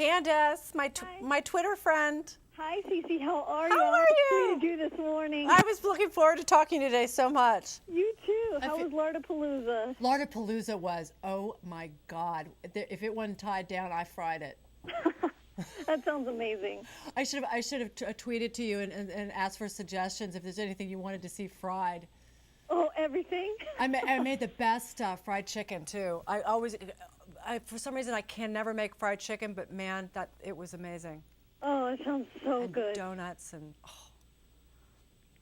Candace, my Twitter friend. Hi, Cece. How are you? How are you? What did you do this morning? I was looking forward to talking today so much. You too. How was Lardapalooza? Lardapalooza was, oh my God. If it wasn't tied down, I fried it. That sounds amazing. I should have tweeted to you and asked for suggestions if there's anything you wanted to see fried. Oh, everything? I made the best fried chicken too. For some reason I can never make fried chicken, but man, it was amazing. Oh, it sounds so and good. Donuts and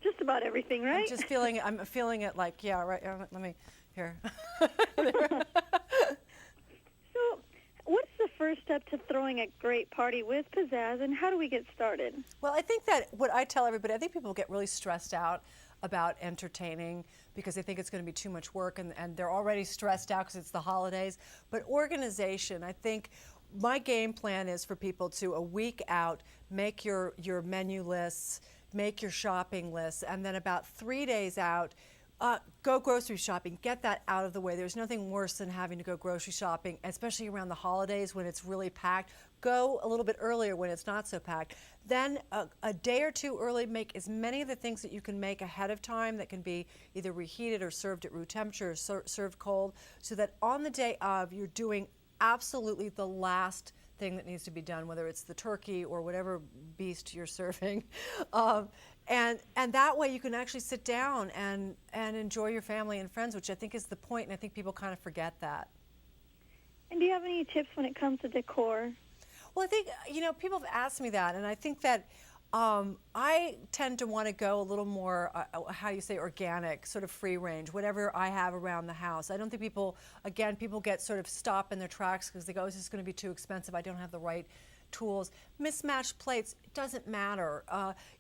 just about everything, right? I'm feeling it like, yeah, right. Let me here. So, what's the first step to throwing a great party with pizzazz, and how do we get started? Well, I think that what I tell everybody, I think people get really stressed out about entertaining because they think it's going to be too much work, and they're already stressed out because it's the holidays. But organization, I think my game plan is for people to, a week out, make your menu lists, make your shopping lists, and then about 3 days out, go grocery shopping. Get that out of the way. There's nothing worse than having to go grocery shopping, especially around the holidays when it's really packed. Go a little bit earlier when it's not so packed. Then a day or two early, make as many of the things that you can make ahead of time that can be either reheated or served at room temperature or served cold, so that on the day of, you're doing absolutely the last thing that needs to be done, whether it's the turkey or whatever beast you're serving. And that way you can actually sit down and enjoy your family and friends, which I think is the point, and I think people kind of forget that. And do you have any tips when it comes to decor? Well, I think, people have asked me that, and I think that I tend to want to go a little more, organic, sort of free range, whatever I have around the house. I don't think people get sort of stopped in their tracks because they go, this is going to be too expensive, I don't have the right tools. Mismatched plates, it doesn't matter.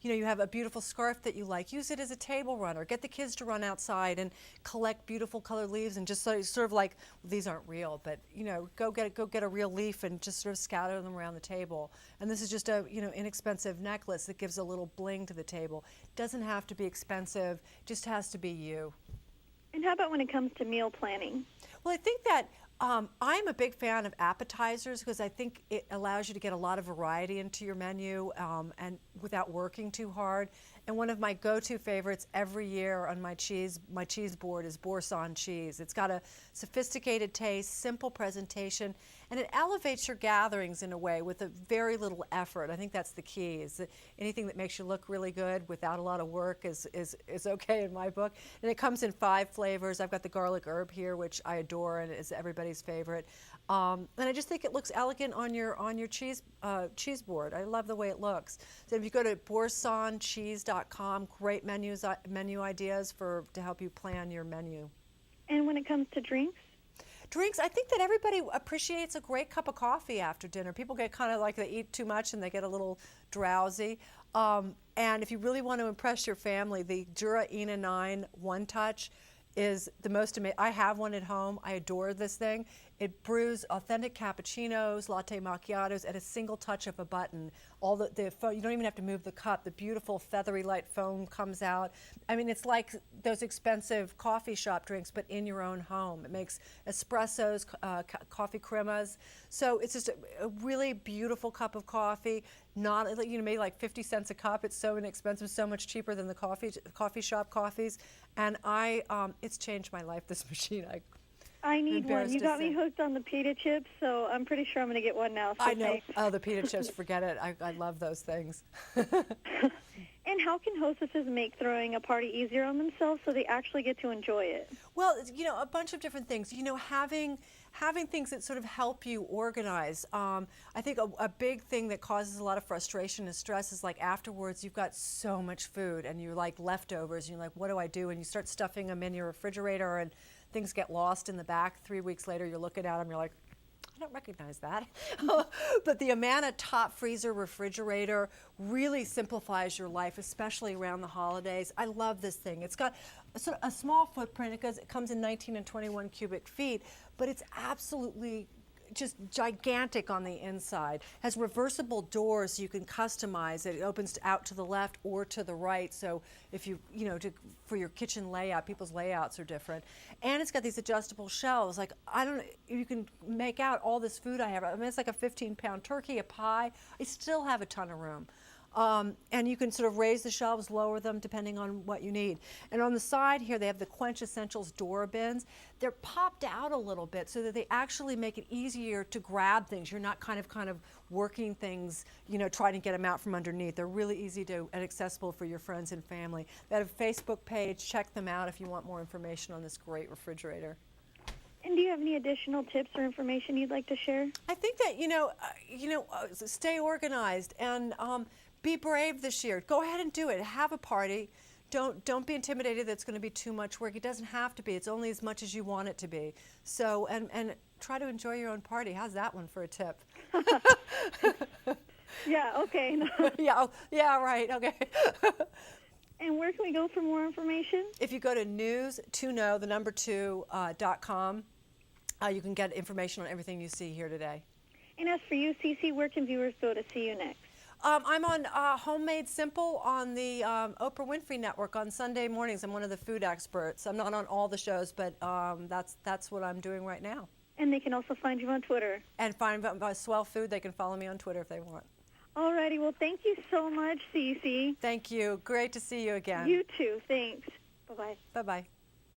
You have a beautiful scarf that you like, use it as a table runner. Get the kids to run outside and collect beautiful colored leaves and just sort of like, well, these aren't real, but go get a real leaf and just sort of scatter them around the table. And this is just a inexpensive necklace that gives a little bling to the table. It doesn't have to be expensive, it just has to be you. And how about when it comes to meal planning? Well, I think that I'm a big fan of appetizers because I think it allows you to get a lot of variety into your menu and without working too hard. And one of my go-to favorites every year on my cheese board is Boursin cheese. It's got a sophisticated taste, simple presentation, and it elevates your gatherings in a way with a very little effort. I think that's the key. Is that anything that makes you look really good without a lot of work is okay in my book. And it comes in 5 flavors. I've got the garlic herb here, which I adore and is everybody's favorite. And I just think it looks elegant on your cheese board. I love the way it looks. So if you go to boursincheese.com, great menu ideas to help you plan your menu. And when it comes to drinks? Drinks, I think that everybody appreciates a great cup of coffee after dinner. People get kind of like they eat too much and they get a little drowsy. And if you really want to impress your family, the Jura Ina 9 One Touch is the most amazing. I have one at home. I adore this thing. It brews authentic cappuccinos, latte macchiatos at a single touch of a button. All the foam, you don't even have to move the cup. The beautiful feathery light foam comes out. I mean, it's like those expensive coffee shop drinks, but in your own home. It makes espressos, coffee cremas. So it's just a really beautiful cup of coffee. Not maybe like 50 cents a cup. It's so inexpensive, so much cheaper than the coffee shop coffees. And it's changed my life. This machine. I need one. You got me hooked on the pita chips, so I'm pretty sure I'm going to get one now. So I know. Thanks. Oh, the pita chips, forget it. I love those things. And how can hostesses make throwing a party easier on themselves so they actually get to enjoy it? Well, a bunch of different things. Having things that sort of help you organize. I think a big thing that causes a lot of frustration and stress is like afterwards you've got so much food and you're like leftovers and you're like, what do I do? And you start stuffing them in your refrigerator and things get lost in the back. 3 weeks later, you're looking at them, you're like, I don't recognize that. But the Amana Top Freezer refrigerator really simplifies your life, especially around the holidays. I love this thing. It's got a small footprint. It comes in 19 and 21 cubic feet, but it's absolutely just gigantic on the inside. Has reversible doors, so you can customize it. It opens out to the left or to the right. So if for your kitchen layout, people's layouts are different. And it's got these adjustable shelves. Like, you can make out all this food I have. I mean, it's like a 15-pound turkey, a pie. I still have a ton of room. And you can sort of raise the shelves, lower them, depending on what you need. And on the side here, they have the Quench Essentials door bins. They're popped out a little bit so that they actually make it easier to grab things. You're not kind of working things, trying to get them out from underneath. They're really easy to and accessible for your friends and family. They have a Facebook page. Check them out if you want more information on this great refrigerator. And do you have any additional tips or information you'd like to share? I think that stay organized and be brave this year. Go ahead and do it. Have a party. Don't be intimidated that it's going to be too much work. It doesn't have to be. It's only as much as you want it to be. So and try to enjoy your own party. How's that one for a tip? Yeah. Okay. Yeah. Right. Okay. And where can we go for more information? If you go to news2know.com, you can get information on everything you see here today. And as for you, Ceci, where can viewers go to see you next? I'm on Homemade Simple on the Oprah Winfrey Network on Sunday mornings. I'm one of the food experts. I'm not on all the shows, but that's what I'm doing right now. And they can also find you on Twitter. And find Swell Food. They can follow me on Twitter if they want. Alrighty, well, thank you so much, Ceci. Thank you. Great to see you again. You too. Thanks. Bye-bye. Bye-bye.